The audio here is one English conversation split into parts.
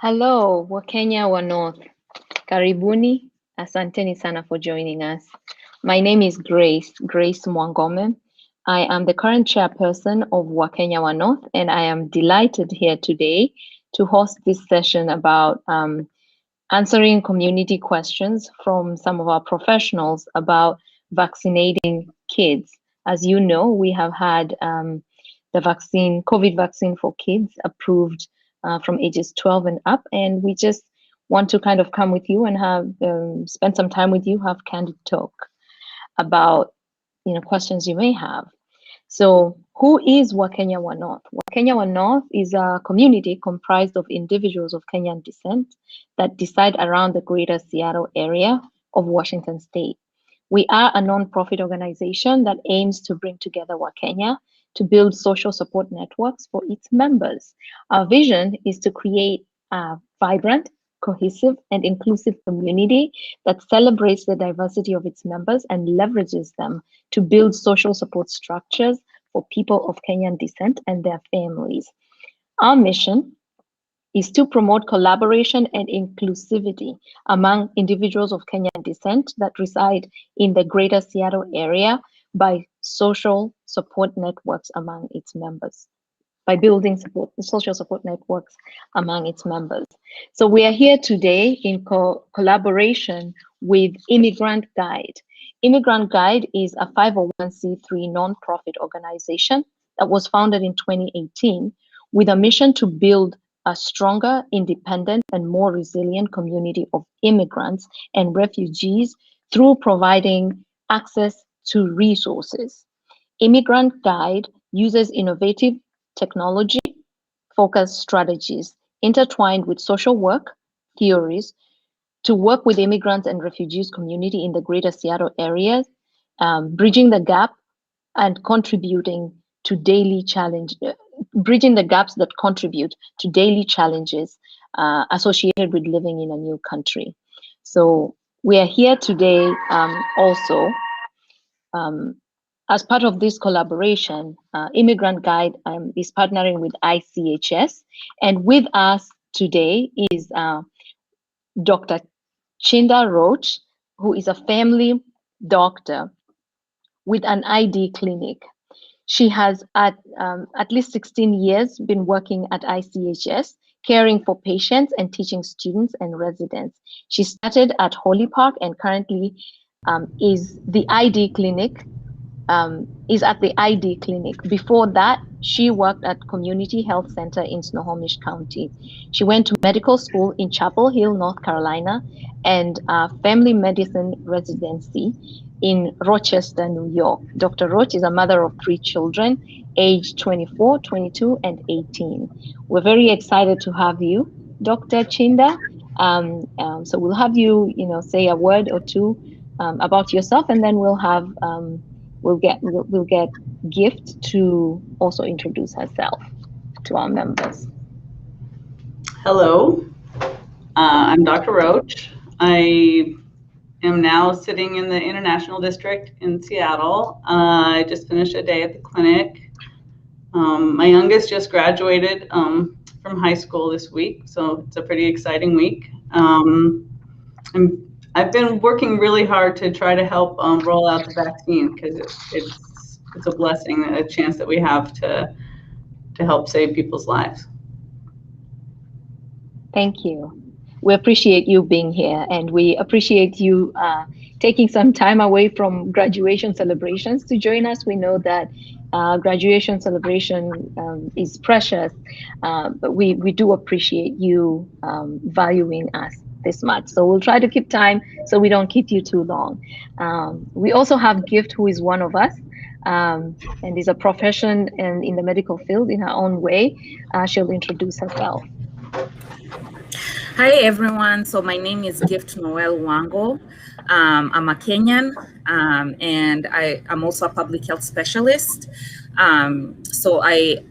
Hello, Wakenya wa North. Karibuni. Asanteni sana for joining us. My name is Grace Mwangome. I am the current chairperson of Wakenya wa North, and I am delighted here today to host this session about answering community questions from some of our professionals about vaccinating kids. As you know, we have had the vaccine, COVID vaccine for kids approved from ages 12 and up, and we just want to kind of come with you and have spend some time with you, have candid talk about questions you may have. So who is Wakenya wa North? Wakenya wa North is a community comprised of individuals of Kenyan descent that reside around the greater Seattle area of Washington state. We are a non-profit organization that aims to bring together Wakenya to build social support networks for its members. Our vision is to create a vibrant, cohesive, and inclusive community that celebrates the diversity of its members and leverages them to build social support structures for people of Kenyan descent and their families. Our mission is to promote collaboration and inclusivity among individuals of Kenyan descent that reside in the greater Seattle area by social support networks among its members, by building social support networks among its members. So we are here today in collaboration with Immigrant Guide. Immigrant Guide is a 501c3 nonprofit organization that was founded in 2018 with a mission to build a stronger, independent, and more resilient community of immigrants and refugees through providing access to resources. Immigrant Guide uses innovative technology-focused strategies intertwined with social work theories to work with immigrants and refugees community in the greater Seattle area, bridging the gap and contributing to bridging the gaps that contribute to daily challenges associated with living in a new country. So we are here today also as part of this collaboration. Immigrant Guide is partnering with ICHS, and with us today is Dr. Chinda Roach, who is a family doctor with an ID clinic. She has at least 16 years been working at ICHS, caring for patients and teaching students and residents. She started at Holy Park and currently is at the ID clinic. Before that, she worked at Community Health Center in Snohomish County. She went to medical school in Chapel Hill, North Carolina, and family medicine residency in Rochester, New York. Dr. Roach is a mother of 3 children, aged 24, 22, and 18. We're very excited to have you, Dr. Chinda. So we'll have you, say a word or two about yourself, and then we'll have we'll get Gift to also introduce herself to our members. Hello, I'm Dr. Roach. I am now sitting in the International District in Seattle. I just finished a day at the clinic. My youngest just graduated from high school this week, so it's a pretty exciting week. I've been working really hard to try to help roll out the vaccine because it's a blessing, a chance that we have to help save people's lives. Thank you. We appreciate you being here, and we appreciate you taking some time away from graduation celebrations to join us. We know that graduation celebration is precious, but we do appreciate you valuing us this much. So we'll try to keep time so we don't keep you too long. We also have Gift, who is one of us. and is a profession in the medical field in her own way. She'll introduce herself. Hi, everyone. So my name is Gift Noel Wango. I'm a Kenyan, and I'm also a public health specialist. So I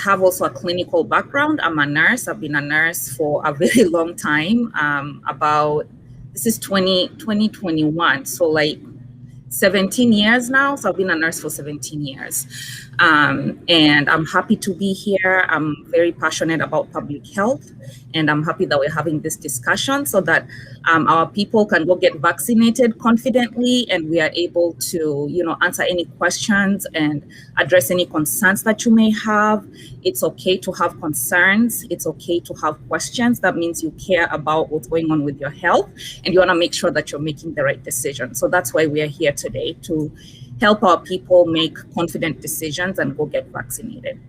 have also a clinical background. I'm a nurse. I've been a nurse for a very long time. This is 2021. So like 17 years now. So I've been a nurse for 17 years. And I'm happy to be here. I'm very passionate about public health. And I'm happy that we're having this discussion so that our people can go get vaccinated confidently, and we are able to, answer any questions and address any concerns that you may have. It's okay to have concerns. It's okay to have questions. That means you care about what's going on with your health, and you want to make sure that you're making the right decision. So that's why we are here today, to help our people make confident decisions and go get vaccinated.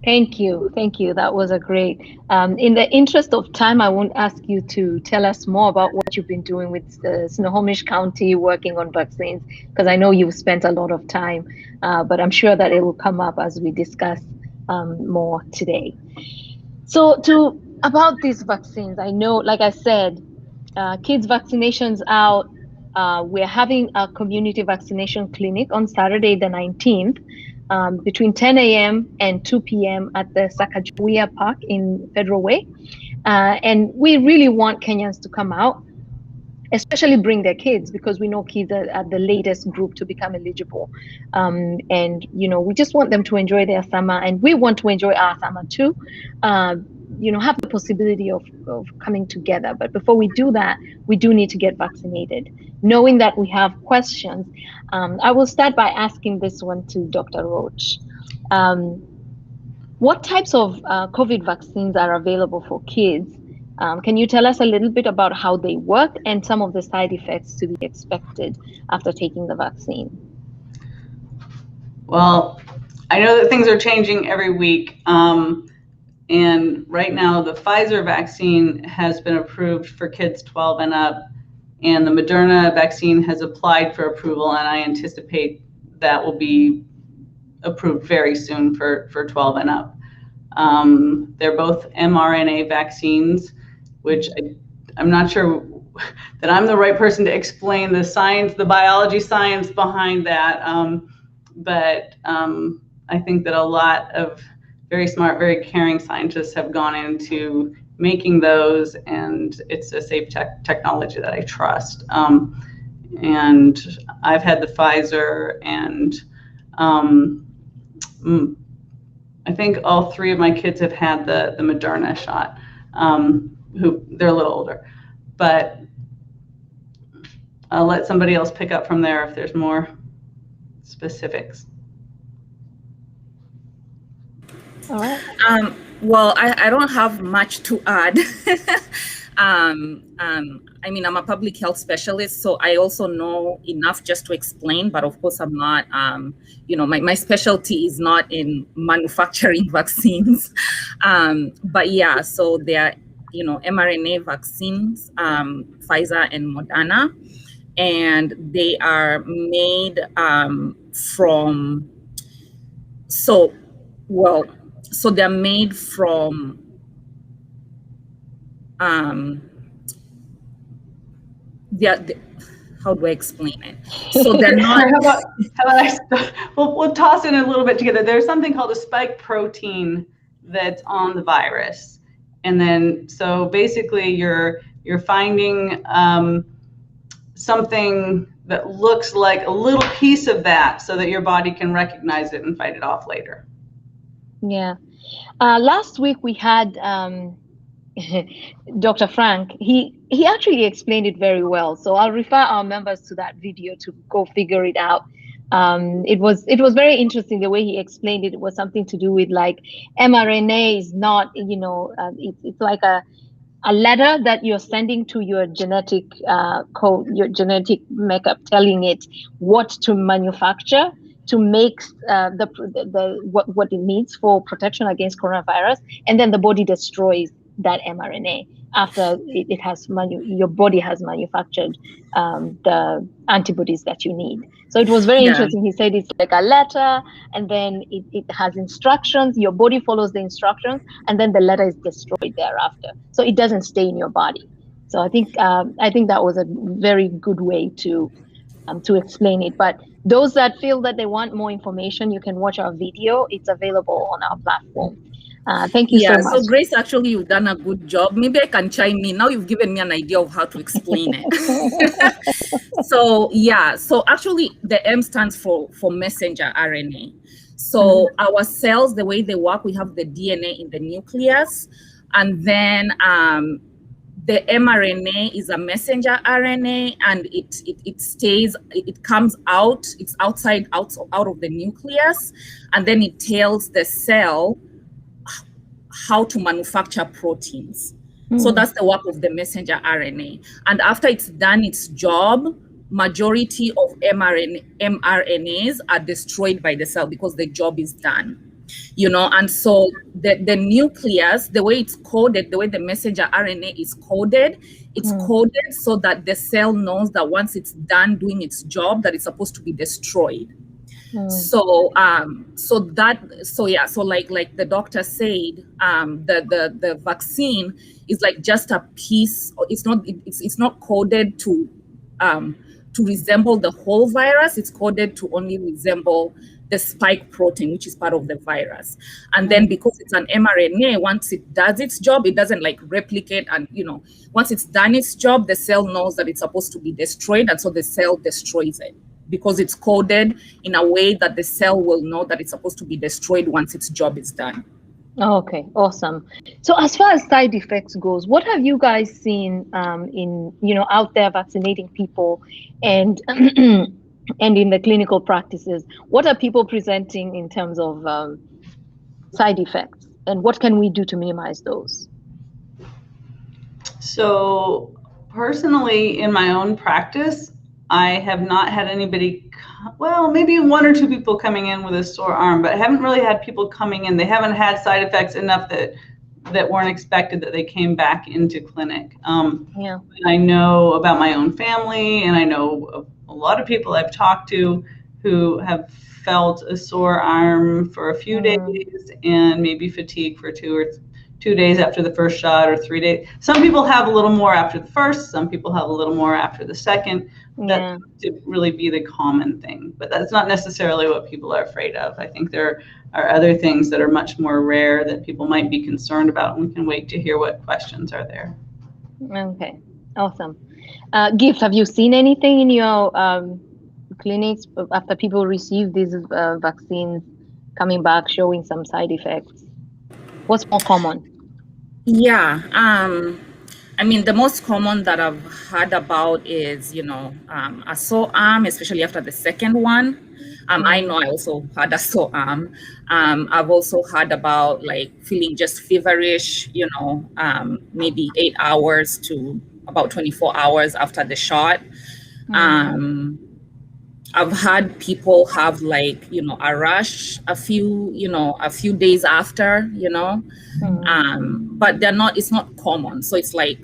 Thank you. Thank you. That was a great. In the interest of time, I won't ask you to tell us more about what you've been doing with Snohomish County working on vaccines, because I know you've spent a lot of time, but I'm sure that it will come up as we discuss more today. So about these vaccines, I know, like I said, kids vaccinations out. We're having a community vaccination clinic on Saturday the 19th. Between 10 a.m. and 2 p.m. at the Sacagawea Park in Federal Way. And we really want Kenyans to come out, especially bring their kids, because we know kids are at the latest group to become eligible. And, we just want them to enjoy their summer, and we want to enjoy our summer too. Have the possibility of coming together. But before we do that, we do need to get vaccinated. Knowing that we have questions, I will start by asking this one to Dr. Roach. What types of COVID vaccines are available for kids? Can you tell us a little bit about how they work and some of the side effects to be expected after taking the vaccine? Well, I know that things are changing every week. And right now, the Pfizer vaccine has been approved for kids 12 and up, and the Moderna vaccine has applied for approval, and I anticipate that will be approved very soon for 12 and up. They're both mRNA vaccines, which I'm not sure that I'm the right person to explain the science, the biology science behind that. But I think that a lot of very smart, very caring scientists have gone into making those, and it's a safe technology that I trust. And I've had the Pfizer, and I think all three of my kids have had the Moderna shot. They're a little older, but I'll let somebody else pick up from there if there's more specifics. All right. Well, I don't have much to add. I mean, I'm a public health specialist, so I also know enough just to explain, but of course I'm not, my specialty is not in manufacturing vaccines. But yeah, so they're, mRNA vaccines, Pfizer and Moderna, and they are made so they're made from how do I explain it? So they're not. We'll toss in a little bit together. There's something called a spike protein that's on the virus, and then so basically you're finding something that looks like a little piece of that, so that your body can recognize it and fight it off later. Yeah. Last week we had Dr. Frank. He actually explained it very well. So I'll refer our members to that video to go figure it out. It was very interesting the way he explained it. It was something to do with like mRNA is not, it's like a letter that you're sending to your genetic code, your genetic makeup, telling it what to manufacture to make what it needs for protection against coronavirus, and then the body destroys that mRNA after it has your body has manufactured the antibodies that you need. So it was very interesting. He said it's like a letter, and then it has instructions. Your body follows the instructions, and then the letter is destroyed thereafter. So it doesn't stay in your body. So I think that was a very good way to explain it. But those that feel that they want more information, you can watch our video. It's available on our platform. Thank you so much. So Grace, actually, you've done a good job. Maybe I can chime in. Now you've given me an idea of how to explain it. So actually the M stands for messenger RNA. So our cells, the way they work, we have the DNA in the nucleus, and then the mRNA is a messenger RNA, and it comes out, it's out of the nucleus, and then it tells the cell how to manufacture proteins. So that's the work of the messenger RNA. And after it's done its job, majority of mRNAs are destroyed by the cell because the job is done. And so the nucleus, the way it's coded, the way the messenger RNA is coded, it's coded so that the cell knows that once it's done doing its job, that it's supposed to be destroyed. So like the doctor said, the vaccine is like just a piece. It's not coded to resemble the whole virus. It's coded to only resemble the spike protein, which is part of the virus. And then because it's an mRNA, once it does its job, it doesn't like replicate. And, once it's done its job, the cell knows that it's supposed to be destroyed. And so the cell destroys it because it's coded in a way that the cell will know that it's supposed to be destroyed once its job is done. Okay, awesome. So as far as side effects goes, what have you guys seen in, out there vaccinating people and and in the clinical practices? What are people presenting in terms of side effects, and what can we do to minimize those? So personally, in my own practice, I have not had anybody, well, maybe one or two people coming in with a sore arm, but I haven't really had people coming in. They haven't had side effects enough that weren't expected that they came back into clinic. I know about my own family, and I know of a lot of people I've talked to who have felt a sore arm for a few days and maybe fatigue for 2 days after the first shot, or 3 days. Some people have a little more after the first, some people have a little more after the second. That would really be the common thing, but that's not necessarily what people are afraid of. I think there are other things that are much more rare that people might be concerned about, and we can wait to hear what questions are there. Okay, awesome. Gift, have you seen anything in your clinics after people receive these vaccines coming back showing some side effects? What's more common? I mean, the most common that I've heard about is, a sore arm, especially after the second one. I know I also had a sore arm. I've also heard about like feeling just feverish, maybe 8 hours to about 24 hours after the shot. I've had people have like, a rash a few days after, but it's not common. So it's like,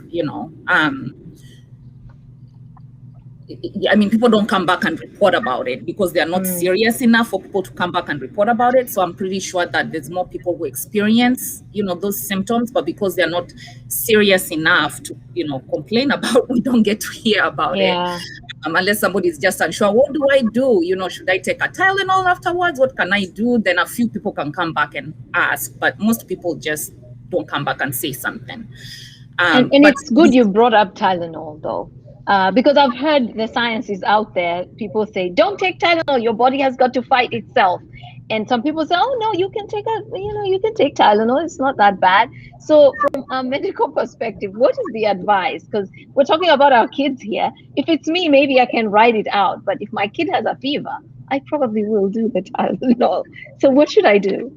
people don't come back and report about it because they're not serious enough for people to come back and report about it. So I'm pretty sure that there's more people who experience, those symptoms, but because they're not serious enough to, complain about, we don't get to hear about it. Unless somebody's just unsure, what do I do? Should I take a Tylenol afterwards? What can I do? Then a few people can come back and ask, but most people just don't come back and say something. And it's good you brought up Tylenol though. Because I've heard the science is out there. People say, don't take Tylenol, your body has got to fight itself. And some people say, oh no, you can take Tylenol, it's not that bad. So from a medical perspective, what is the advice? Because we're talking about our kids here. If it's me, maybe I can write it out. But if my kid has a fever, I probably will do the Tylenol. So what should I do?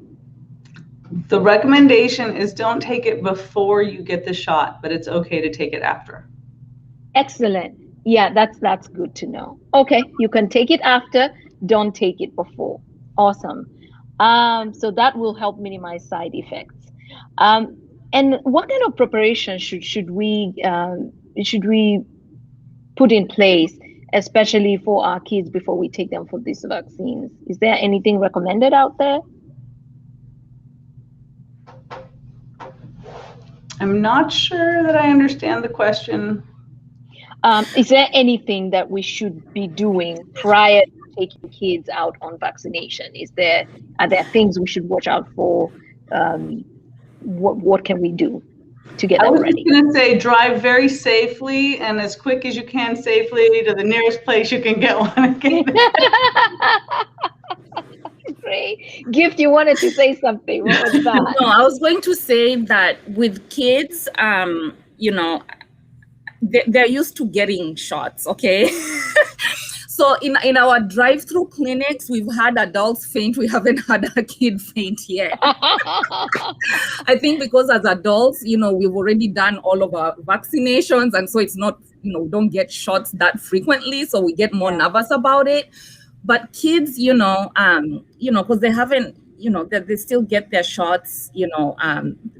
The recommendation is don't take it before you get the shot, but it's okay to take it after. Excellent. Yeah, that's good to know. Okay, you can take it after, don't take it before. Awesome. So that will help minimize side effects. And what kind of preparation should we put in place, especially for our kids before we take them for these vaccines? Is there anything recommended out there? I'm not sure that I understand the question. Is there anything that we should be doing prior to taking kids out on vaccination? Are there things we should watch out for? What can we do to get them ready? I was going to say drive very safely and as quick as you can safely to the nearest place you can get one again. Great. Gift, you wanted to say something. What was that? No, I was going to say that with kids, you know, they're used to getting shots, okay? So in our drive-through clinics, we've had adults faint. We haven't had a kid faint yet. I think because as adults, you know, we've already done all of our vaccinations. And so it's not, you know, we don't get shots that frequently. So we get more nervous about it. But kids, you know, because they haven't, you know, they still get their shots, you know,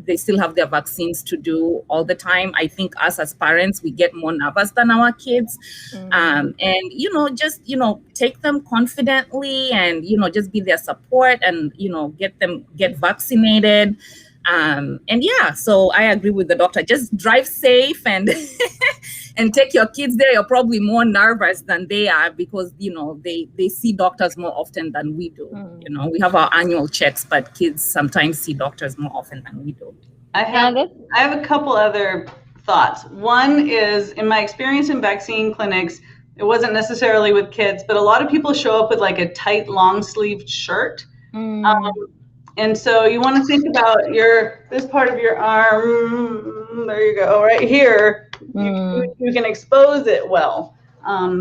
they still have their vaccines to do all the time. I think us as parents, we get more nervous than our kids. And, you know, just, you know, take them confidently and, you know, just be their support and, you know, get vaccinated. And yeah, so I agree with the doctor. Just drive safe and and take your kids there. You're probably more nervous than they are because, you know, they see doctors more often than we do. You know, we have our annual checks, but kids sometimes see doctors more often than we do. I have a couple other thoughts. One is, in my experience in vaccine clinics, it wasn't necessarily with kids, but a lot of people show up with like a tight, long-sleeved shirt. And so you want to think about this part of your arm. There you go, right here. You can expose it well.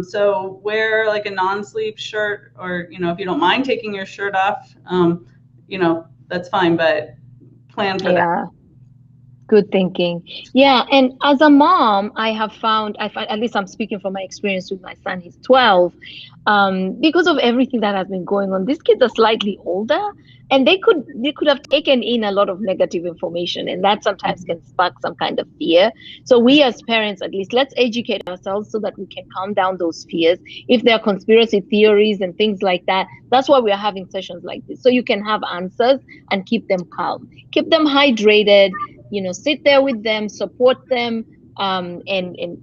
So wear like a non-sleeve shirt, or, you know, if you don't mind taking your shirt off, you know, that's fine, but plan for that. Good thinking. Yeah, and as a mom, I find, at least I'm speaking from my experience with my son, he's 12, because of everything that has been going on, these kids are slightly older, and they could have taken in a lot of negative information, and that sometimes can spark some kind of fear. So we as parents, at least, let's educate ourselves so that we can calm down those fears. If there are conspiracy theories and things like that, that's why we are having sessions like this, so you can have answers and keep them calm, keep them hydrated. You know, sit there with them, support them, and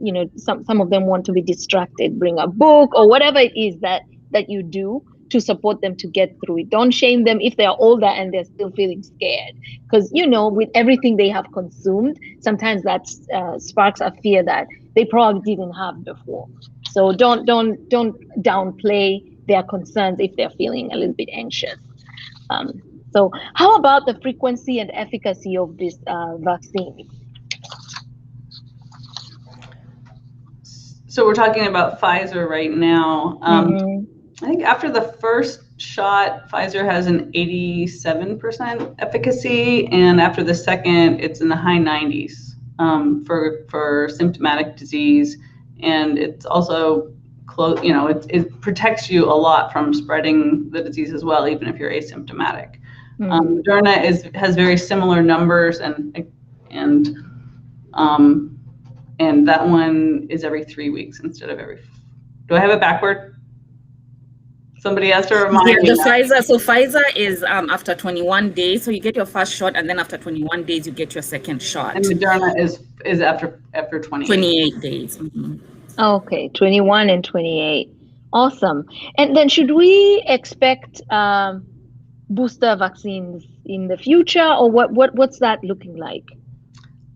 you know, some of them want to be distracted. Bring a book or whatever it is that you do to support them to get through it. Don't shame them if they are older and they're still feeling scared, because, you know, with everything they have consumed, sometimes that sparks a fear that they probably didn't have before. So don't downplay their concerns if they're feeling a little bit anxious. So how about the frequency and efficacy of this vaccine? So we're talking about Pfizer right now. I think after the first shot, Pfizer has an 87% efficacy, and after the second, it's in the high 90s for symptomatic disease, and it's also close. You know, it protects you a lot from spreading the disease as well, even if you're asymptomatic. Moderna has very similar numbers, and that one is every 3 weeks instead of every. Do I have it backward? Somebody has to remind me. The Pfizer. So Pfizer is after 21 days. So you get your first shot, and then after 21 days you get your second shot. And Moderna is after 28 days. Okay, 21 and 28. Awesome. And then should we expect booster vaccines in the future, or what's that looking like?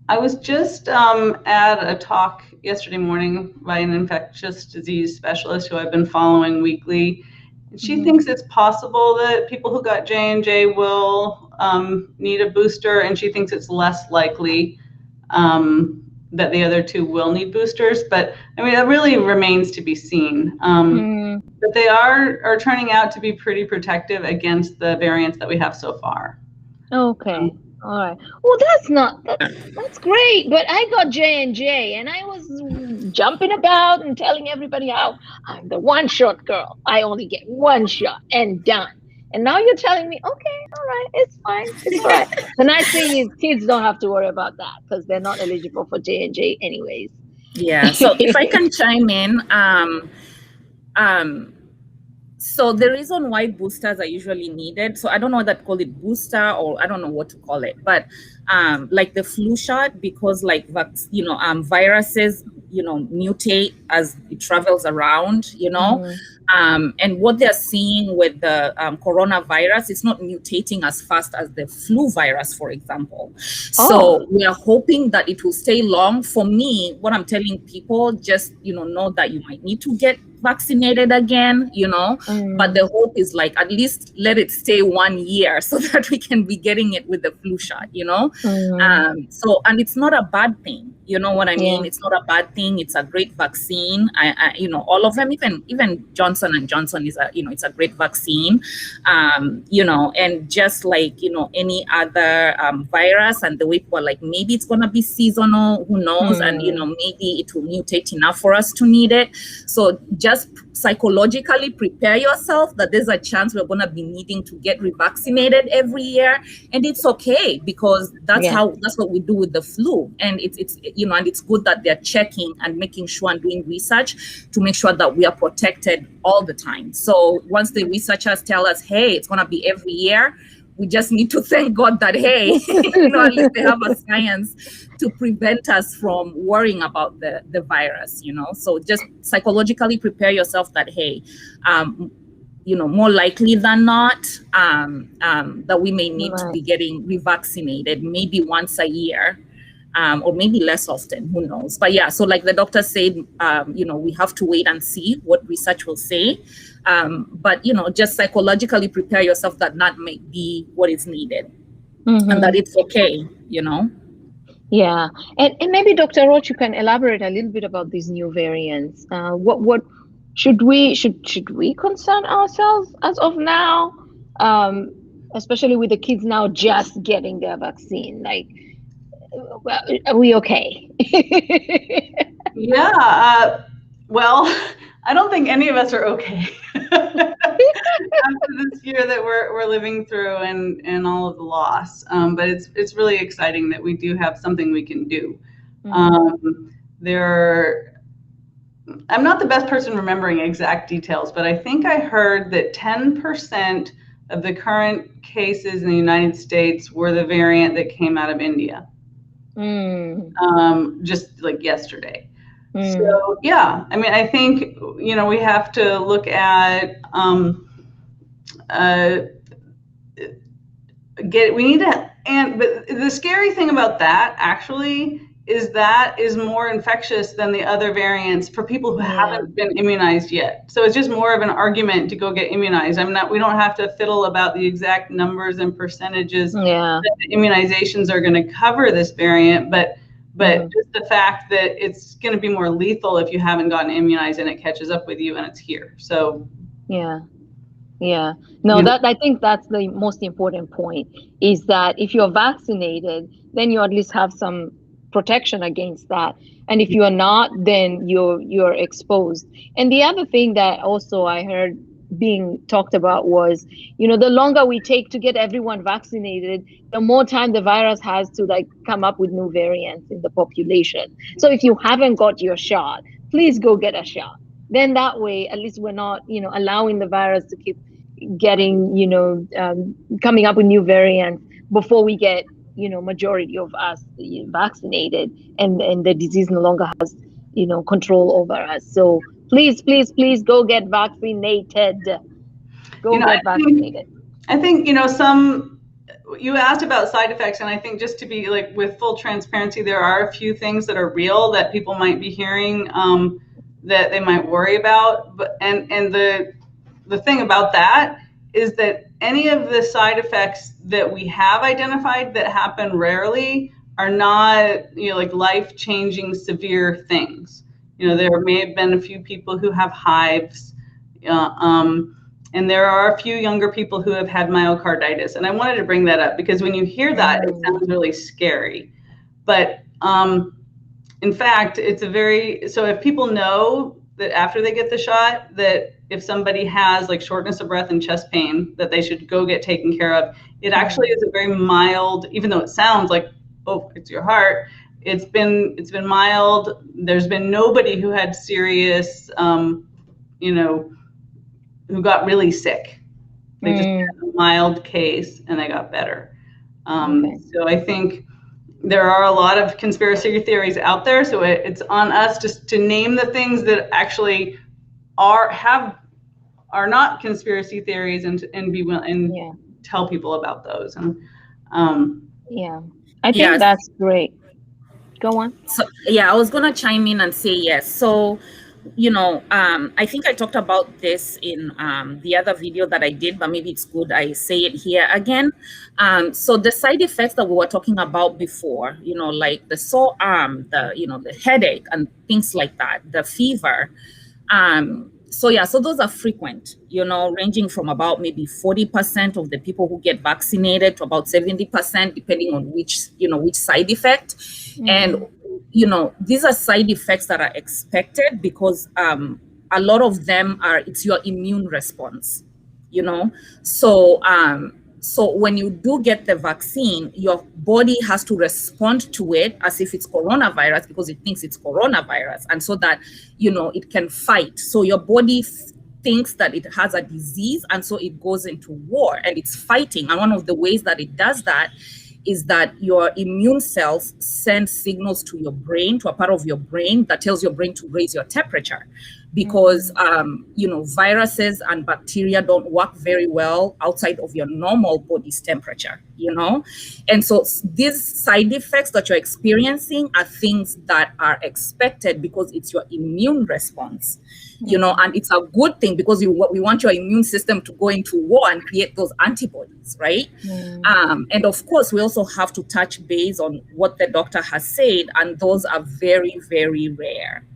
I was just at a talk yesterday morning by an infectious disease specialist who I've been following weekly. And she thinks it's possible that people who got J&J will need a booster, and she thinks it's less likely that the other two will need boosters. But I mean, that really remains to be seen. But they are turning out to be pretty protective against the variants that we have so far. Okay. All right. Well, that's great. But I got J&J, and I was jumping about and telling everybody how I'm the one-shot girl. I only get one shot and done. And now you're telling me, okay, all right, it's fine, it's all right. The nice thing is kids don't have to worry about that because they're not eligible for J&J anyways. Yeah. So if I can chime in, so the reason why boosters are usually needed, so I don't know whether to call it booster or I don't know what to call it, but like the flu shot, because like viruses, mutate as it travels around, and what they're seeing with the coronavirus, it's not mutating as fast as the flu virus, for example. So we are hoping that it will stay long. For me, what I'm telling people, just, know that you might need to get vaccinated again, but the hope is like at least let it stay 1 year so that we can be getting it with the flu shot, so, and it's not a bad thing, you know what I mean? It's not a bad thing. It's a great vaccine. I all of them, even Johnson & Johnson is it's a great vaccine, and just like, any other virus, and the way people are like, maybe it's going to be seasonal, who knows? And, maybe it will mutate enough for us to need it. So just psychologically prepare yourself that there's a chance we're going to be needing to get revaccinated every year, and it's okay, because that's what we do with the flu. And it's and it's good that they're checking and making sure and doing research to make sure that we are protected all the time. So once the researchers tell us, hey, it's going to be every year, we just need to thank God that, hey, at least they have a science to prevent us from worrying about the virus, So just psychologically prepare yourself that, hey, more likely than not, that we may need to be getting revaccinated maybe once a year, or maybe less often, who knows? But yeah, so like the doctor said, we have to wait and see what research will say. But, just psychologically prepare yourself that might be what is needed, and that it's okay, Yeah. And maybe Dr. Roach, you can elaborate a little bit about these new variants. What should we concern ourselves as of now, especially with the kids now just getting their vaccine? Like, are we okay? Yeah. Well, I don't think any of us are okay after this year that we're living through and all of the loss. But it's really exciting that we do have something we can do. I'm not the best person remembering exact details, but I think I heard that 10% of the current cases in the United States were the variant that came out of India. Just like yesterday. So yeah, I mean, I think, we have to look at, but the scary thing about that actually is more infectious than the other variants for people who haven't been immunized yet. So it's just more of an argument to go get immunized. We don't have to fiddle about the exact numbers and percentages that the immunizations are going to cover this variant, but just the fact that it's going to be more lethal if you haven't gotten immunized and it catches up with you and it's here. So I think that's the most important point, is that if you're vaccinated, then you at least have some protection against that, and if you are not, then you're exposed. And the other thing that also I heard being talked about was, the longer we take to get everyone vaccinated, the more time the virus has to come up with new variants in the population. So if you haven't got your shot, please go get a shot. Then that way, at least we're not, allowing the virus to keep getting, coming up with new variants before we get, majority of us vaccinated, and the disease no longer has, control over us. So please go get vaccinated. Vaccinated. I think, you asked about side effects, and I think just to be with full transparency, there are a few things that are real that people might be hearing that they might worry about. But and the thing about that is that any of the side effects that we have identified that happen rarely are not, life-changing severe things. There may have been a few people who have hives, and there are a few younger people who have had myocarditis. And I wanted to bring that up because when you hear that, it sounds really scary. But in fact, so if people know that after they get the shot, that if somebody has like shortness of breath and chest pain, that they should go get taken care of. It actually is a very mild, even though it sounds like, oh, it's your heart. It's been mild. There's been nobody who had serious, who got really sick. They just had a mild case and they got better. So I think there are a lot of conspiracy theories out there. So it's on us just to name the things that actually are not conspiracy theories and tell people about those. And I think that's great. Go on. So I was gonna chime in and say yes. So I think I talked about this in the other video that I did, but maybe it's good I say it here again. So the side effects that we were talking about before, like the sore arm, the headache and things like that, the fever. So those are frequent, ranging from about maybe 40% of the people who get vaccinated to about 70%, depending on which side effect. And these are side effects that are expected because a lot of them it's your immune response, So when you do get the vaccine, your body has to respond to it as if it's coronavirus because it thinks it's coronavirus. And so that, it can fight. So your body thinks that it has a disease. And so it goes into war and it's fighting. And one of the ways that it does that is that your immune cells send signals to your brain, to a part of your brain that tells your brain to raise your temperature. Because, viruses and bacteria don't work very well outside of your normal body's temperature, And so these side effects that you're experiencing are things that are expected because it's your immune response, and it's a good thing because we want your immune system to go into war and create those antibodies, right? And of course, we also have to touch base on what the doctor has said, and those are very, very rare.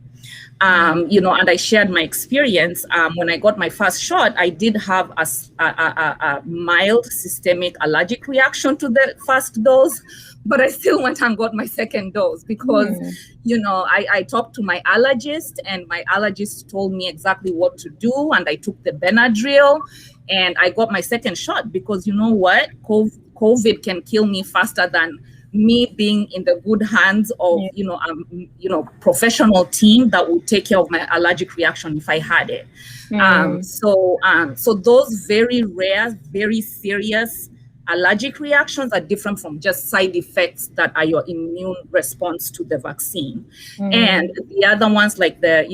And I shared my experience. When I got my first shot, I did have a mild systemic allergic reaction to the first dose, but I still went and got my second dose because, I talked to my allergist and my allergist told me exactly what to do. And I took the Benadryl and I got my second shot because you know what? COVID can kill me faster than me being in the good hands of professional team that would take care of my allergic reaction if I had it. So those very rare, very serious allergic reactions are different from just side effects that are your immune response to the vaccine. And the other ones like the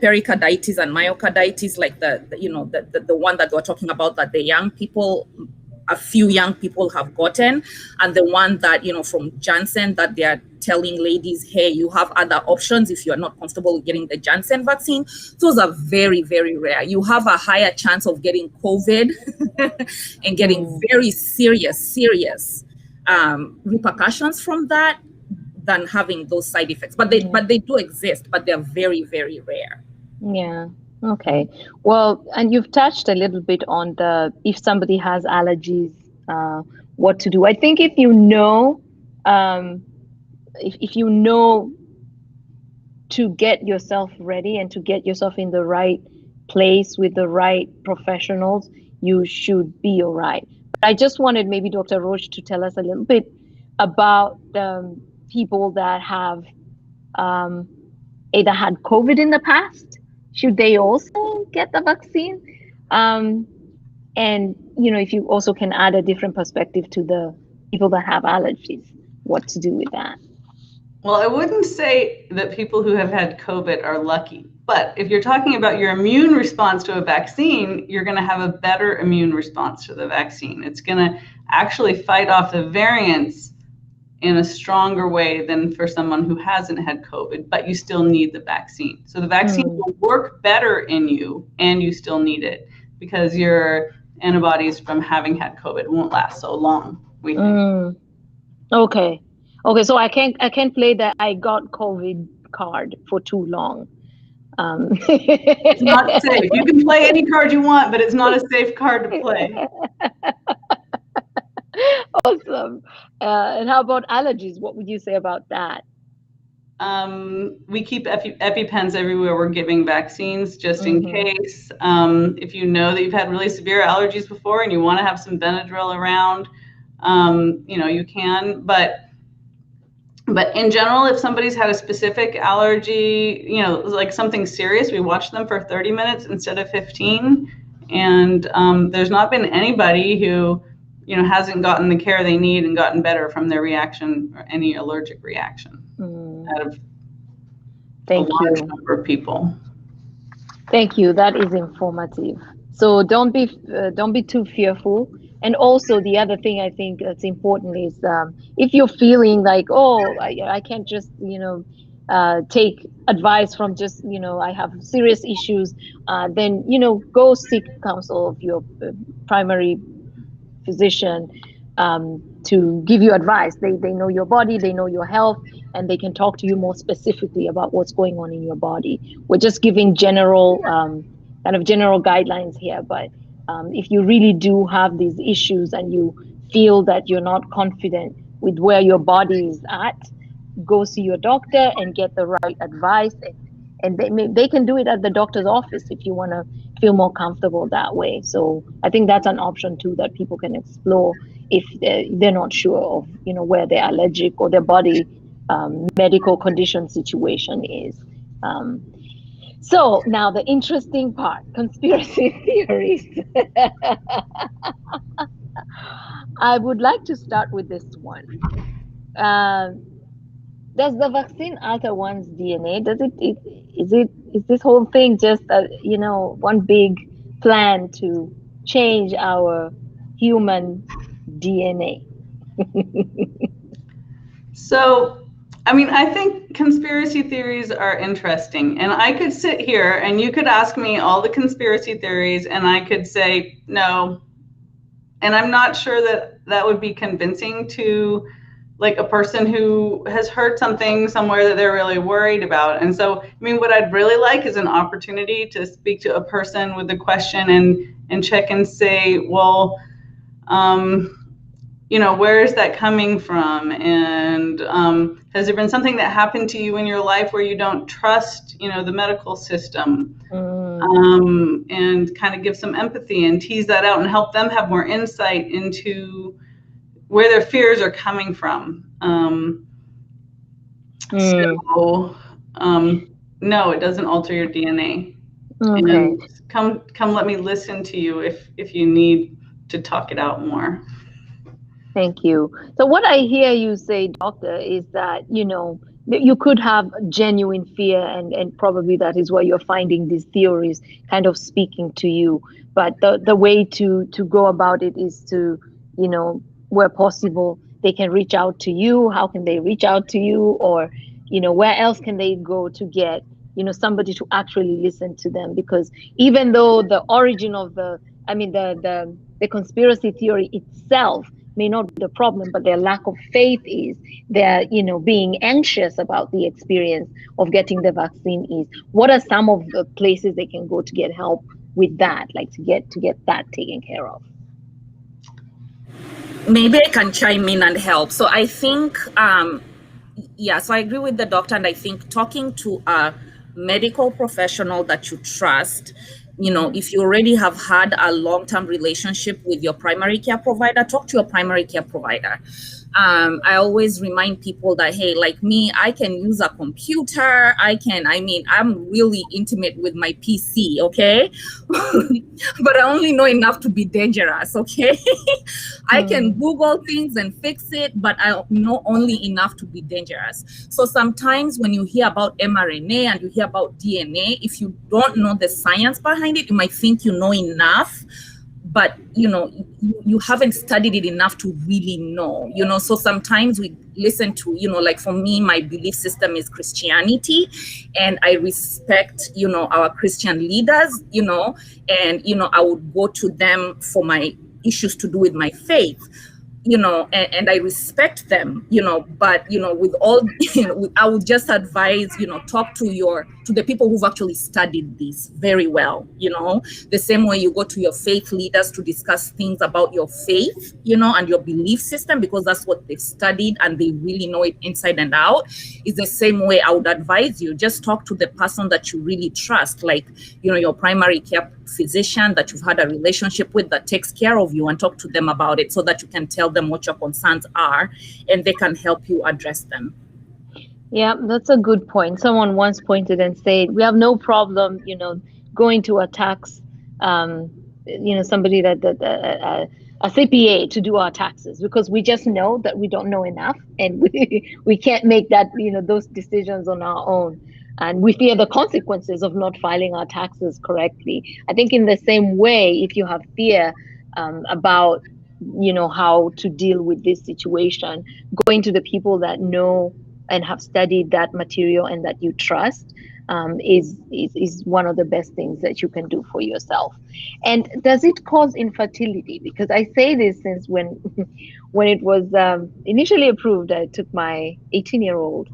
pericarditis and myocarditis, like the one that we're talking about that a few young people have gotten, and the one that, from Janssen that they are telling ladies, hey, you have other options if you're not comfortable with getting the Janssen vaccine. Those are very, very rare. You have a higher chance of getting COVID and getting very serious repercussions from that than having those side effects. But they do exist, but they're very, very rare. Yeah. Okay. Well, and you've touched a little bit on if somebody has allergies, what to do. I think if you know to get yourself ready and to get yourself in the right place with the right professionals, you should be all right. But I just wanted maybe Dr. Roach to tell us a little bit about people that have either had COVID in the past. Should they also get the vaccine? And, if you also can add a different perspective to the people that have allergies, what to do with that? Well, I wouldn't say that people who have had COVID are lucky. But if you're talking about your immune response to a vaccine, you're going to have a better immune response to the vaccine. It's going to actually fight off the variants in a stronger way than for someone who hasn't had COVID, but you still need the vaccine. So the vaccine will work better in you and you still need it because your antibodies from having had COVID won't last so long, we think. Okay, so I can't play that I got COVID card for too long. It's not safe. You can play any card you want, but it's not a safe card to play. Awesome. And how about allergies? What would you say about that? we keep EpiPens everywhere we're giving vaccines, just in case. If you know that you've had really severe allergies before and you want to have some Benadryl around, you can. But in general, if somebody's had a specific allergy, like something serious, we watch them for 30 minutes instead of 15. And there's not been anybody who, hasn't gotten the care they need and gotten better from their reaction or any allergic reaction out of a large number of people. Thank you. That is informative. So don't be too fearful. And also the other thing I think that's important is if you're feeling like, oh, I can't just, take advice from just, I have serious issues, then, go seek counsel of your primary physician to give you advice. They know your body, they know your health, and they can talk to you more specifically about what's going on in your body. We're just giving general, kind of general guidelines here, but if you really do have these issues and you feel that you're not confident with where your body is at, go see your doctor and get the right advice. And they can do it at the doctor's office if you want to feel more comfortable that way. So I think that's an option too that people can explore if they're not sure of, where they're allergic or their body medical condition situation is. So now the interesting part, conspiracy theories. I would like to start with this one. Does the vaccine alter one's DNA? Is this whole thing just one big plan to change our human DNA? So, I think conspiracy theories are interesting, and I could sit here and you could ask me all the conspiracy theories and I could say no, and I'm not sure that would be convincing to like a person who has heard something somewhere that they're really worried about. And so, what I'd really like is an opportunity to speak to a person with a question and check and say, well, where is that coming from? And has there been something that happened to you in your life where you don't trust, the medical system? And kind of give some empathy and tease that out and help them have more insight into where their fears are coming from. So, no, it doesn't alter your DNA. Okay. And come let me listen to you if you need to talk it out more. Thank you. So what I hear you say, doctor, is that, you could have genuine fear and probably that is why you're finding these theories kind of speaking to you. But the way to go about it is to, where possible, they can reach out to you. How can they reach out to you? Or, where else can they go to get, somebody to actually listen to them? Because even though the origin of the conspiracy theory itself may not be the problem, but their lack of faith is, they're, being anxious about the experience of getting the vaccine is. What are some of the places they can go to get help with that, like to get that taken care of? Maybe I can chime in and help. So I think, so I agree with the doctor, and I think talking to a medical professional that you trust, if you already have had a long-term relationship with your primary care provider, talk to your primary care provider. I always remind people that, hey, like me, I can use a computer. I'm really intimate with my PC, okay? But I only know enough to be dangerous, okay? I can Google things and fix it, but I know only enough to be dangerous. So sometimes when you hear about mRNA and you hear about DNA, if you don't know the science behind it, you might think you know enough, but you haven't studied it enough to really know, so sometimes we listen to, like for me, my belief system is Christianity, and I respect, our Christian leaders, and, I would go to them for my issues to do with my faith. and I respect them, but, with all, I would just advise, talk to the people who've actually studied this very well, the same way you go to your faith leaders to discuss things about your faith, and your belief system, because that's what they've studied and they really know it inside and out, is the same way I would advise you. Just talk to the person that you really trust, like, your primary care physician that you've had a relationship with that takes care of you, and talk to them about it so that you can tell them what your concerns are and they can help you address them. Yeah, that's a good point. Someone once pointed and said, we have no problem, going to a tax, somebody a CPA to do our taxes, because we just know that we don't know enough, and we can't make that, those decisions on our own. And we fear the consequences of not filing our taxes correctly. I think in the same way, if you have fear about, how to deal with this situation, going to the people that know and have studied that material and that you trust is one of the best things that you can do for yourself. And does it cause infertility? Because I say this since when it was initially approved, I took my 18-year-old,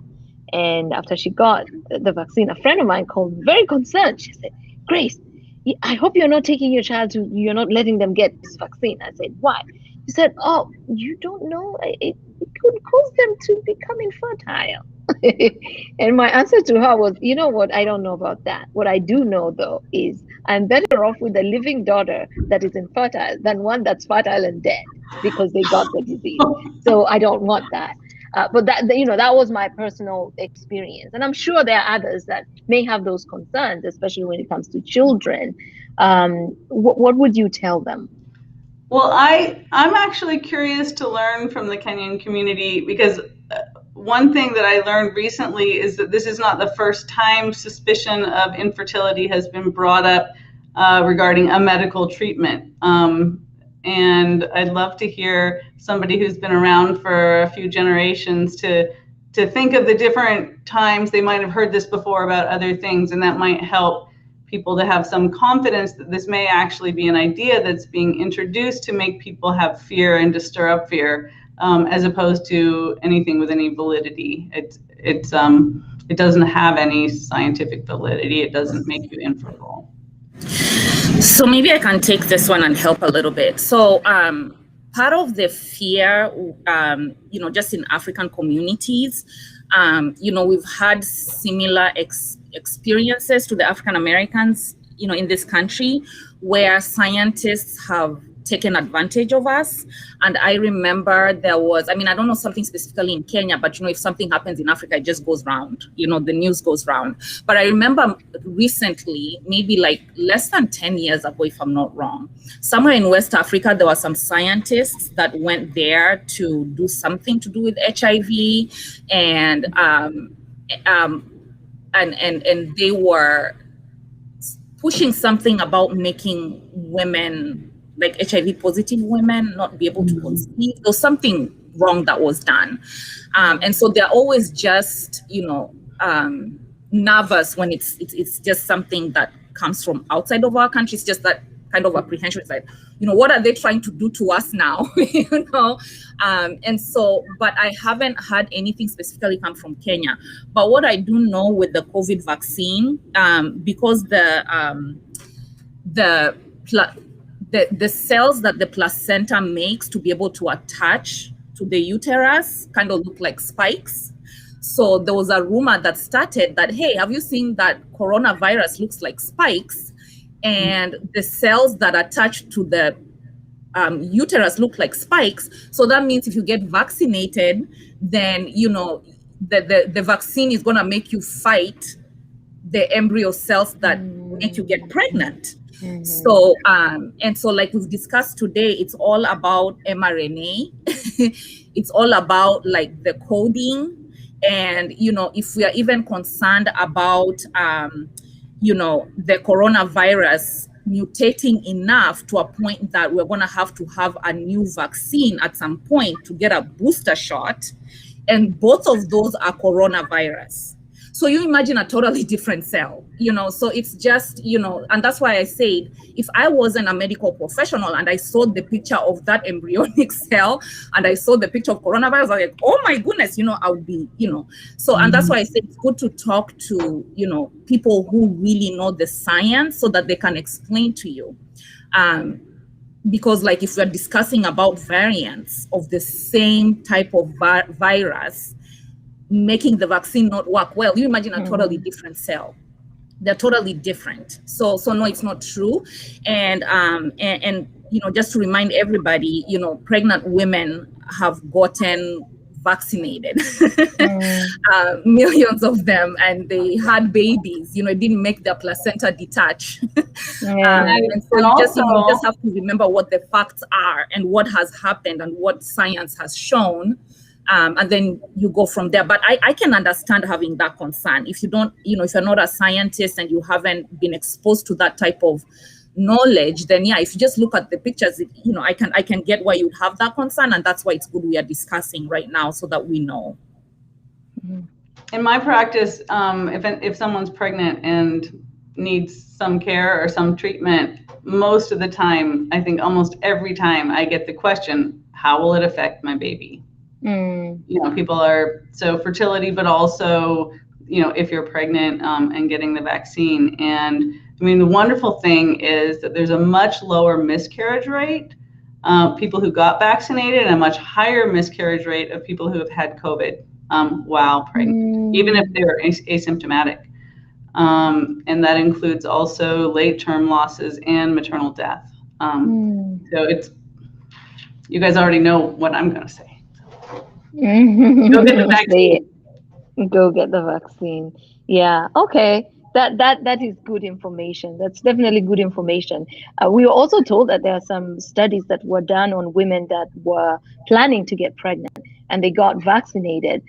and after she got the vaccine, a friend of mine called very concerned. She said, Grace, I hope you're not taking your child you're not letting them get this vaccine. I said, why? She said, oh, you don't know, it could cause them to become infertile. And my answer to her was, you know what, I don't know about that. What I do know, though, is I'm better off with a living daughter that is infertile than one that's fertile and dead because they got the disease. So I don't want that. But that was my personal experience. And I'm sure there are others that may have those concerns, especially when it comes to children. What would you tell them? Well, I'm actually curious to learn from the Kenyan community, because one thing that I learned recently is that this is not the first time suspicion of infertility has been brought up regarding a medical treatment. And I'd love to hear somebody who's been around for a few generations to think of the different times they might have heard this before about other things, and that might help people to have some confidence that this may actually be an idea that's being introduced to make people have fear and to stir up fear, as opposed to anything with any validity. It doesn't have any scientific validity. It doesn't make you infertile. So maybe I can take this one and help a little bit. So part of the fear, just in African communities, we've had similar experiences to the African Americans, in this country, where scientists have taken advantage of us. And I remember there was, I don't know something specifically in Kenya, but if something happens in Africa, it just goes round, the news goes round. But I remember recently, maybe like less than 10 years ago, if I'm not wrong, somewhere in West Africa, there were some scientists that went there to do something to do with HIV, and they were pushing something about making women, like HIV positive women, not be able to conceive. There was something wrong that was done. And so they're always just, nervous when it's just something that comes from outside of our country. It's just that kind of apprehension. It's like, what are they trying to do to us now? And so, but I haven't had anything specifically come from Kenya. But what I do know with the COVID vaccine, because the cells that the placenta makes to be able to attach to the uterus kind of look like spikes. So there was a rumor that started that, hey, have you seen that coronavirus looks like spikes? And the cells that attach to the uterus look like spikes. So that means if you get vaccinated, then, the vaccine is going to make you fight the embryo cells that make you get pregnant. Mm-hmm. So, and so like we've discussed today, it's all about mRNA. It's all about like the coding. And, if we are even concerned about, the coronavirus mutating enough to a point that we're going to have a new vaccine at some point to get a booster shot. And both of those are coronavirus. So you imagine a totally different cell, so it's just, and that's why I said, if I wasn't a medical professional and I saw the picture of that embryonic cell and I saw the picture of coronavirus, I was like, oh my goodness, I would be, so, and that's why I said it's good to talk to, people who really know the science so that they can explain to you. Because like if we're discussing about variants of the same type of virus, making the vaccine not work well, you imagine a totally different cell. They're totally different. So no, it's not true. And just to remind everybody, pregnant women have gotten vaccinated, millions of them, and they had babies, it didn't make their placenta detach. And so you just have to remember what the facts are and what has happened and what science has shown. And then you go from there. But I can understand having that concern. If you don't, if you're not a scientist and you haven't been exposed to that type of knowledge, then yeah, if you just look at the pictures, I can get why you'd have that concern. And that's why it's good we are discussing right now so that we know. In my practice, if someone's pregnant and needs some care or some treatment, most of the time, I think almost every time I get the question, how will it affect my baby? People are, so fertility, but also, if you're pregnant and getting the vaccine. And I mean, the wonderful thing is that there's a much lower miscarriage rate, people who got vaccinated, and a much higher miscarriage rate of people who have had COVID while pregnant, even if they're asymptomatic. And that includes also late-term losses and maternal death. So you guys already know what I'm going to say. Go get the vaccine. Go get the vaccine. Yeah. Okay. That is good information. That's definitely good information. We were also told that there are some studies that were done on women that were planning to get pregnant and they got vaccinated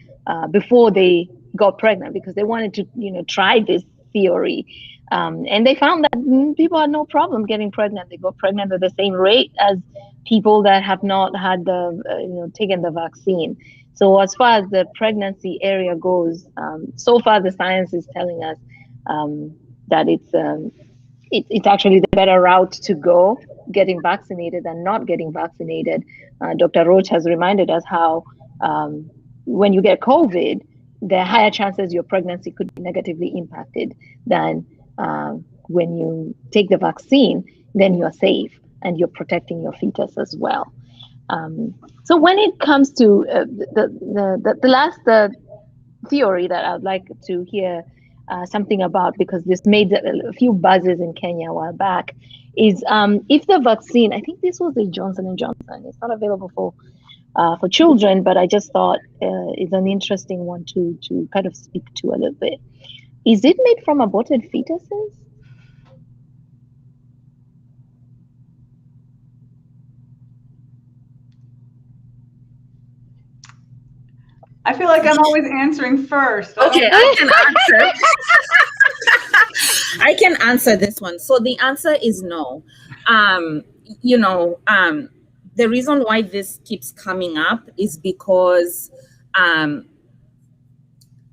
before they got pregnant because they wanted to, try this theory. And they found that people had no problem getting pregnant. They got pregnant at the same rate as people that have not had taken the vaccine. So as far as the pregnancy area goes, so far the science is telling us that it's actually the better route to go, getting vaccinated than not getting vaccinated. Dr. Roach has reminded us how when you get COVID, there are higher chances your pregnancy could be negatively impacted than when you take the vaccine. Then you're safe and you're protecting your fetus as well. So when it comes to the last theory that I'd like to hear something about, because this made a few buzzes in Kenya a while back, is if the vaccine, I think this was a Johnson & Johnson, it's not available for children, but I just thought it's an interesting one to kind of speak to a little bit. Is it made from aborted fetuses? I feel like I'm always answering first. Okay, I can answer. I can answer this one. So the answer is no. The reason why this keeps coming up is because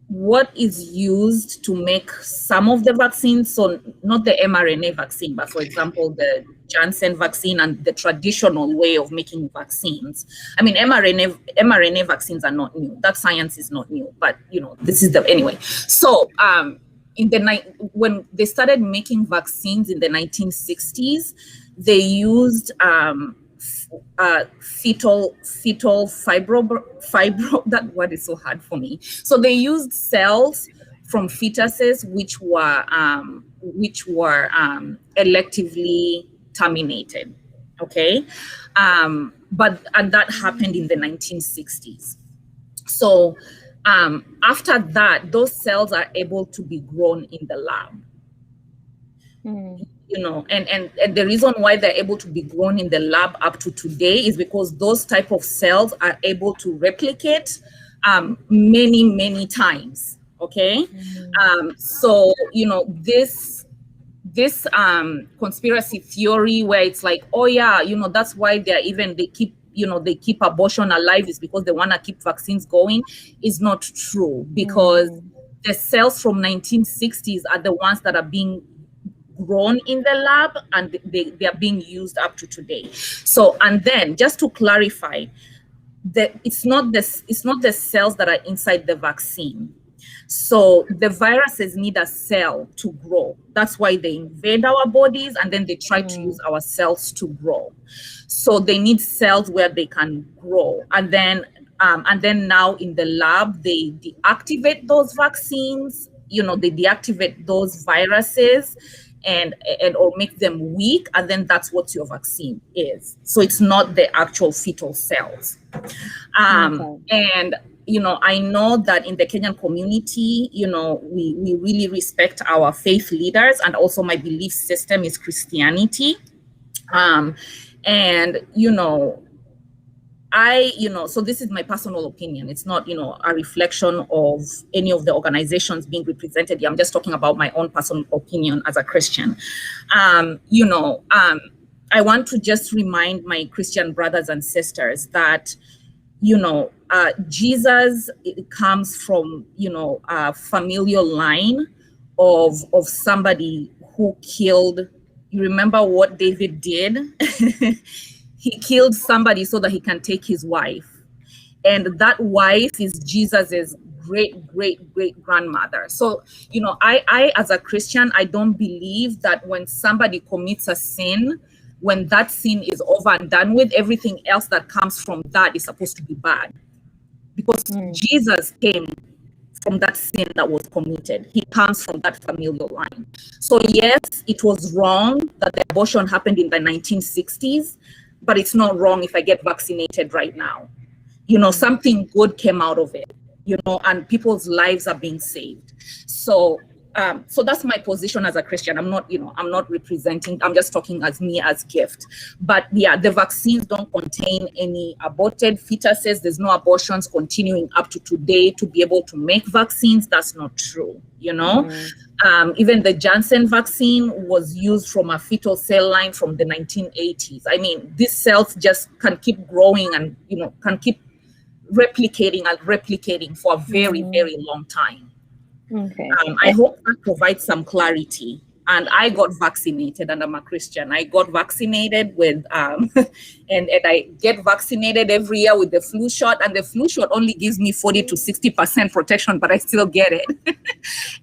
what is used to make some of the vaccines, so not the mRNA vaccine, but for example, the Janssen vaccine and the traditional way of making vaccines. I mean, mRNA vaccines are not new. That science is not new, but this is anyway. So when they started making vaccines in the 1960s, they used fetal fibro, that word is so hard for me. So they used cells from fetuses which were electively terminated. Okay, and that happened in the 1960s. So after that, those cells are able to be grown in the lab. And the reason why they're able to be grown in the lab up to today is because those type of cells are able to replicate many times. Okay, so this conspiracy theory where it's like, oh yeah, that's why they keep abortion alive is because they want to keep vaccines going, is not true, because the cells from 1960s are the ones that are being grown in the lab, and they are being used up to today. So, and then just to clarify, it's not the cells that are inside the vaccine. So the viruses need a cell to grow. That's why they invade our bodies, and then they try to use our cells to grow. So they need cells where they can grow. And then now in the lab, they deactivate those vaccines, they deactivate those viruses and or make them weak, and then that's what your vaccine is. So it's not the actual fetal cells. And I know that in the Kenyan community, we really respect our faith leaders, and also my belief system is Christianity. So this is my personal opinion. It's not, a reflection of any of the organizations being represented here. I'm just talking about my own personal opinion as a Christian. I want to just remind my Christian brothers and sisters that, Jesus comes from, a familial line of somebody who killed. You remember what David did? He killed somebody so that he can take his wife. And that wife is Jesus's great grandmother. So, I as a Christian, I don't believe that when somebody commits a sin, when that sin is over and done with, everything else that comes from that is supposed to be bad. Because Jesus came from that sin that was committed. He comes from that familial line. So yes, it was wrong that the abortion happened in the 1960s, but it's not wrong if I get vaccinated right now. Something good came out of it, and people's lives are being saved. So that's my position as a Christian. I'm not representing, I'm just talking as me as Gift. But yeah, the vaccines don't contain any aborted fetuses. There's no abortions continuing up to today to be able to make vaccines. That's not true, Even the Janssen vaccine was used from a fetal cell line from the 1980s. I mean, these cells just can keep growing and, can keep replicating for a very, very long time. Okay. I hope that provides some clarity. And I got vaccinated, and I'm a Christian. I got vaccinated with, and I get vaccinated every year with the flu shot. And the flu shot only gives me 40 to 60% protection, but I still get it.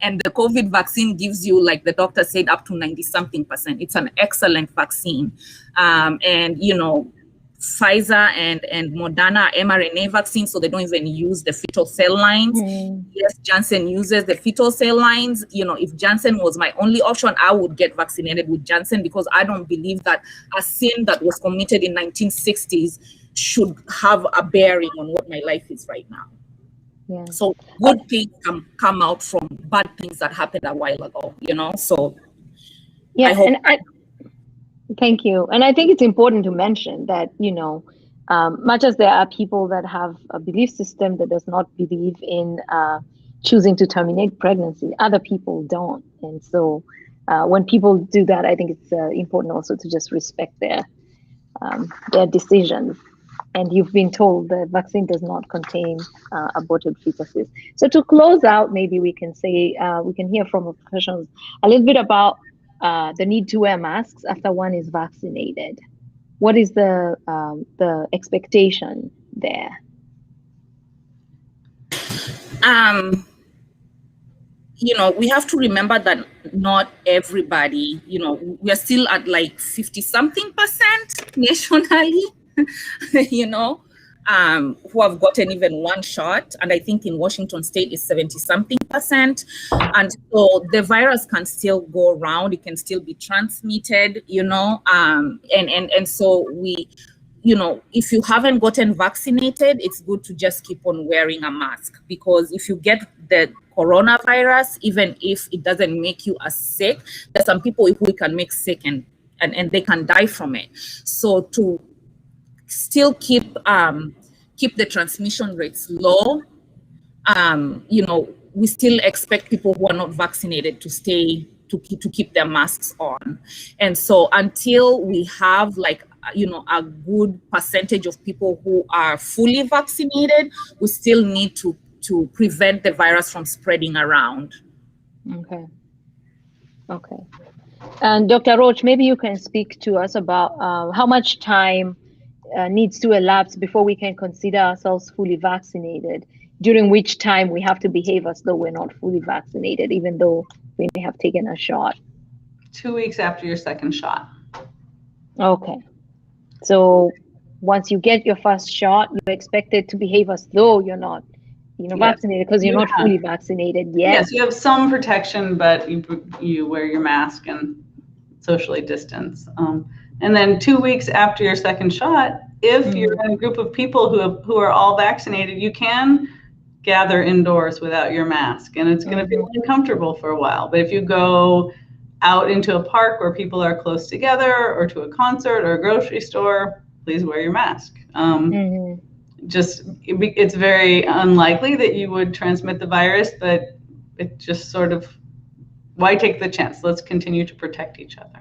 And the COVID vaccine gives you, like the doctor said, up to 90-something%. It's an excellent vaccine. Pfizer and Moderna mRNA vaccines, so they don't even use the fetal cell lines. Yes, Janssen uses the fetal cell lines. If Janssen was my only option, I would get vaccinated with Janssen, because I don't believe that a sin that was committed in 1960s should have a bearing on what my life is right now. Yeah. So good things come out from bad things that happened a while ago, so yeah, I hope thank you. And I think it's important to mention that, much as there are people that have a belief system that does not believe in choosing to terminate pregnancy, other people don't. And so when people do that, I think it's important also to just respect their decisions. And you've been told the vaccine does not contain aborted fetuses. So to close out, maybe we can say, we can hear from professionals a little bit about the need to wear masks after one is vaccinated. What is the expectation there? We have to remember that not everybody, we are still at like 50-something% nationally, who have gotten even one shot. And I think in Washington State is 70-something%. And so the virus can still go around, it can still be transmitted, and so we, if you haven't gotten vaccinated, it's good to just keep on wearing a mask, because if you get the coronavirus, even if it doesn't make you as sick, there's some people who it can make sick and they can die from it. So to still keep the transmission rates low, we still expect people who are not vaccinated to keep their masks on. And so until we have a good percentage of people who are fully vaccinated, we still need to to prevent the virus from spreading around. Okay. Okay. And Dr. Roach, maybe you can speak to us about how much time needs to elapse before we can consider ourselves fully vaccinated, during which time we have to behave as though we're not fully vaccinated, even though we may have taken a shot. 2 weeks after your second shot. Okay. So once you get your first shot, you're expected to behave as though you're not, Yes. vaccinated, because you're not fully vaccinated yet. Yes, you have some protection, but you wear your mask and socially distance. And then 2 weeks after your second shot, if you're in a group of people who are all vaccinated, you can gather indoors without your mask, and it's going to feel uncomfortable for a while. But if you go out into a park where people are close together, or to a concert or a grocery store, please wear your mask. It's very unlikely that you would transmit the virus, but it just sort of, why take the chance? Let's continue to protect each other.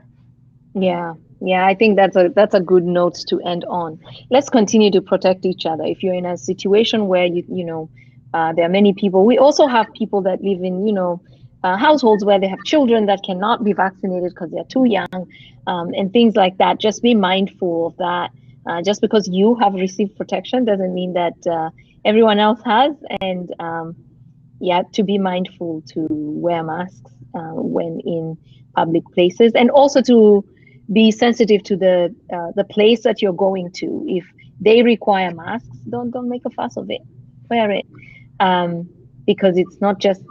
Yeah, I think that's a good note to end on. Let's continue to protect each other. If you're in a situation where there are many people, we also have people that live in households where they have children that cannot be vaccinated because they're too young, and things like that. Just be mindful of that. Just because you have received protection doesn't mean that everyone else has, and to be mindful to wear masks when in public places, and also to be sensitive to the place that you're going to. If they require masks, don't make a fuss of it. Wear it, because it's not just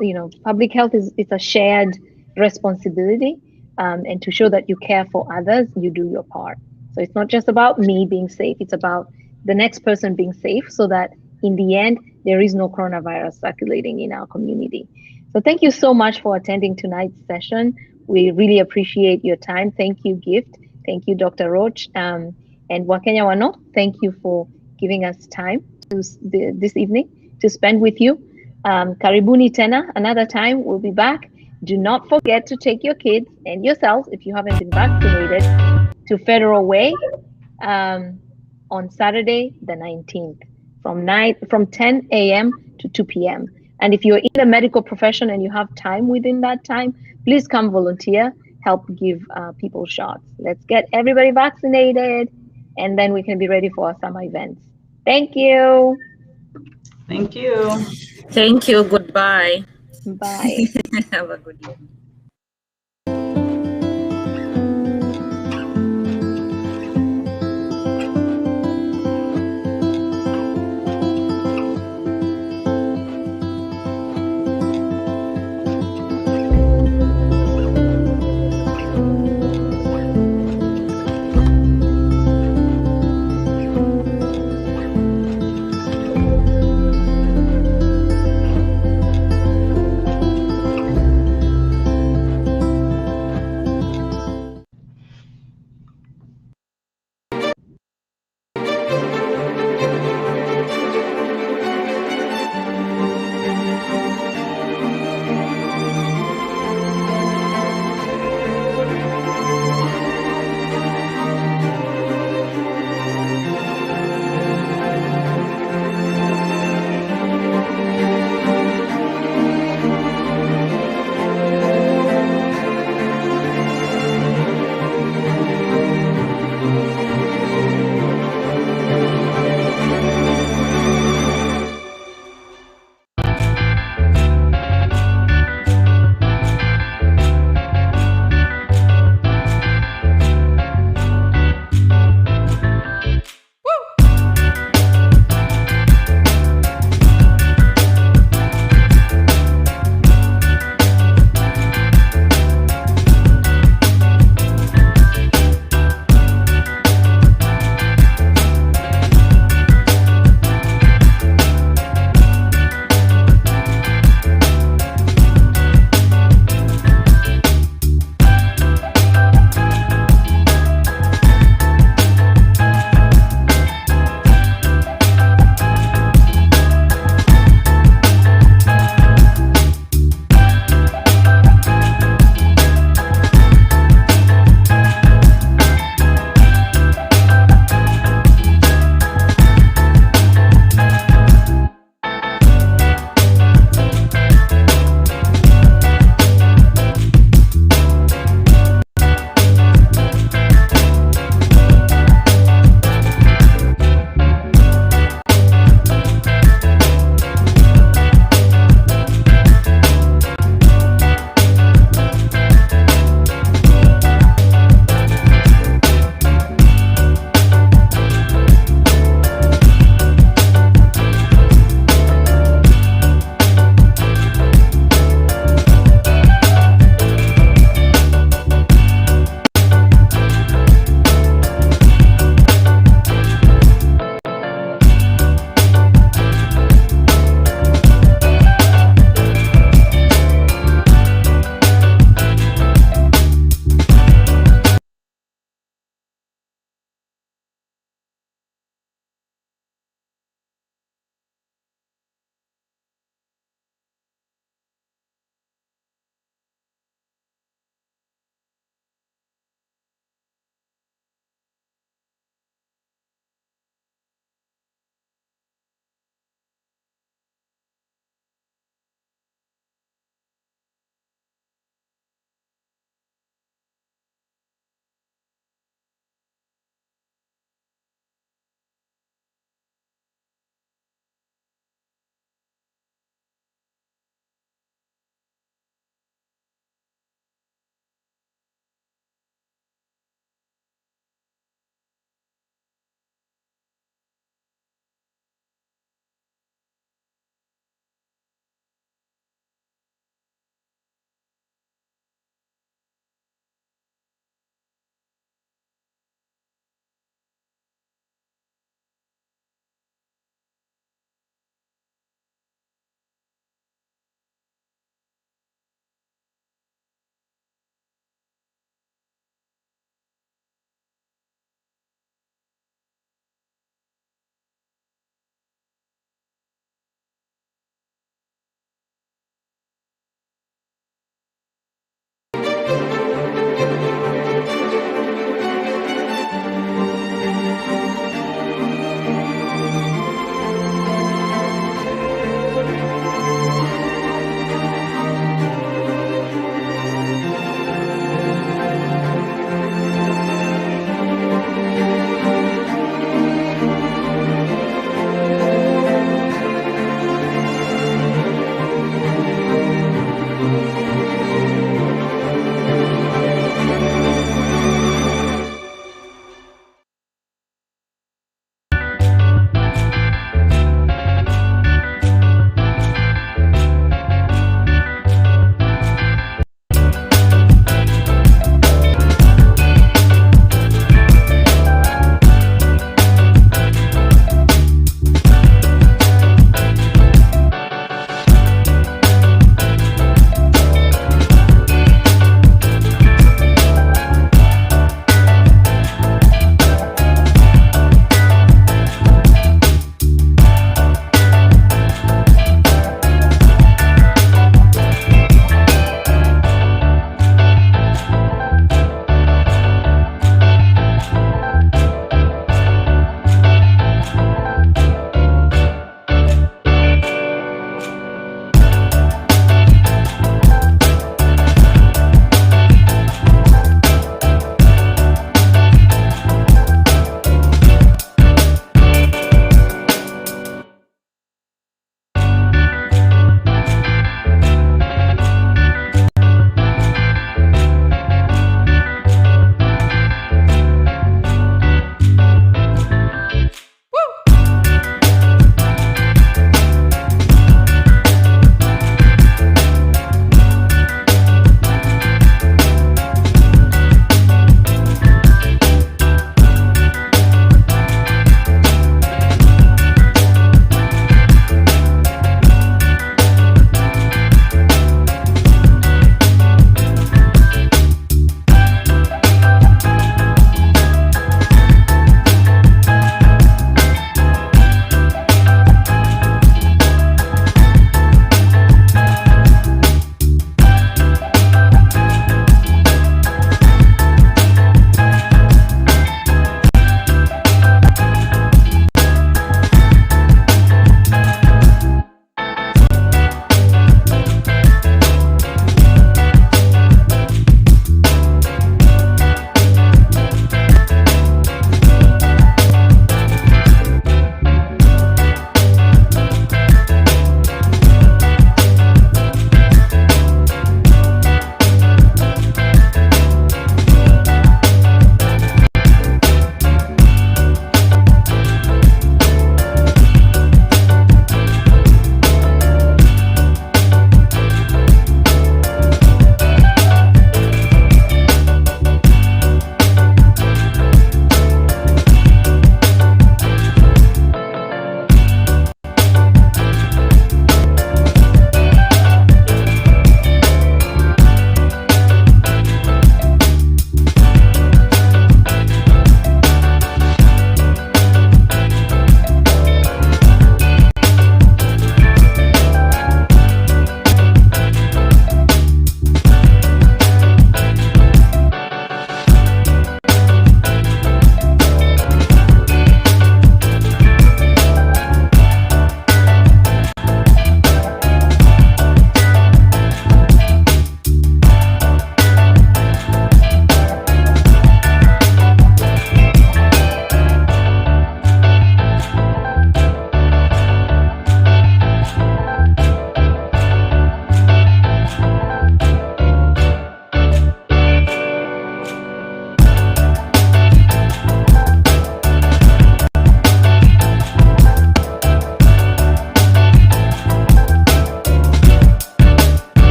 public health it's a shared responsibility, and to show that you care for others, you do your part. So it's not just about me being safe; it's about the next person being safe, so that in the end there is no coronavirus circulating in our community. So thank you so much for attending tonight's session. We really appreciate your time. Thank you, Gift. Thank you, Dr. Roach. And Wakenya Wano, thank you for giving us time this evening to spend with you. Karibuni tena, another time we'll be back. Do not forget to take your kids and yourselves, if you haven't been vaccinated, to Federal Way on Saturday, the 19th, from 10 a.m. to 2 p.m. And if you're in the medical profession and you have time within that time, please come volunteer, help give people shots. Let's get everybody vaccinated, and then we can be ready for our summer events. Thank you. Thank you. Thank you. Goodbye. Bye. Have a good evening.